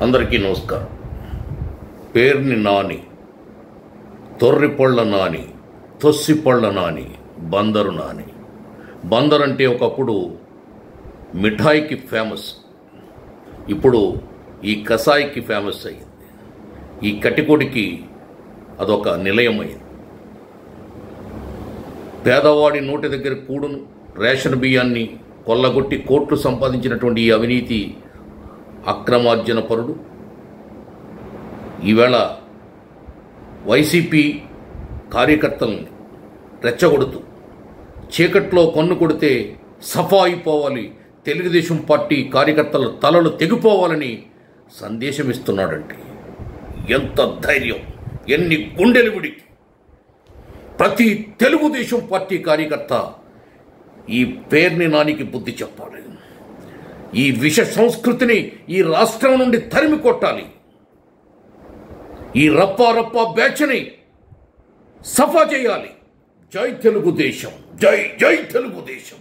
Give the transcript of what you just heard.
అందరికీ నమస్కారం. పేర్ని నాని, తొర్రిపళ్ళ నాని, తొస్సిపళ్ళ నాని, బందరు నాని. బందర్ అంటే ఒకప్పుడు మిఠాయికి ఫేమస్, ఇప్పుడు ఈ కసాయికి ఫేమస్ అయ్యింది. ఈ కటికొడికి అదొక నిలయమైంది. పేదవాడి నోటి దగ్గర కూడును రేషన్ బియ్యాన్ని కొల్లగొట్టి కోట్లు సంపాదించినటువంటి ఈ అవినీతి అక్రమార్జన పరుడు ఈవేళ వైసీపీ కార్యకర్తల్ని రెచ్చగొడుతూ చీకట్లో కన్ను కొడితే సఫా అయిపోవాలి, తెలుగుదేశం పార్టీ కార్యకర్తల తలలు తెగిపోవాలని సందేశం ఇస్తున్నాడంటే ఎంత ధైర్యం, ఎన్ని గుండెలు విడికి! ప్రతి తెలుగుదేశం పార్టీ కార్యకర్త ఈ పేర్ని నానికి బుద్ధి చెప్పాలి. ఈ విష సంస్కృతిని ఈ రాష్ట్రం నుండి తరిమి కొట్టాలి. ఈ రప్పా బ్యాచ్ని సఫా చేయాలి. జై తెలుగుదేశం, జై జై తెలుగుదేశం.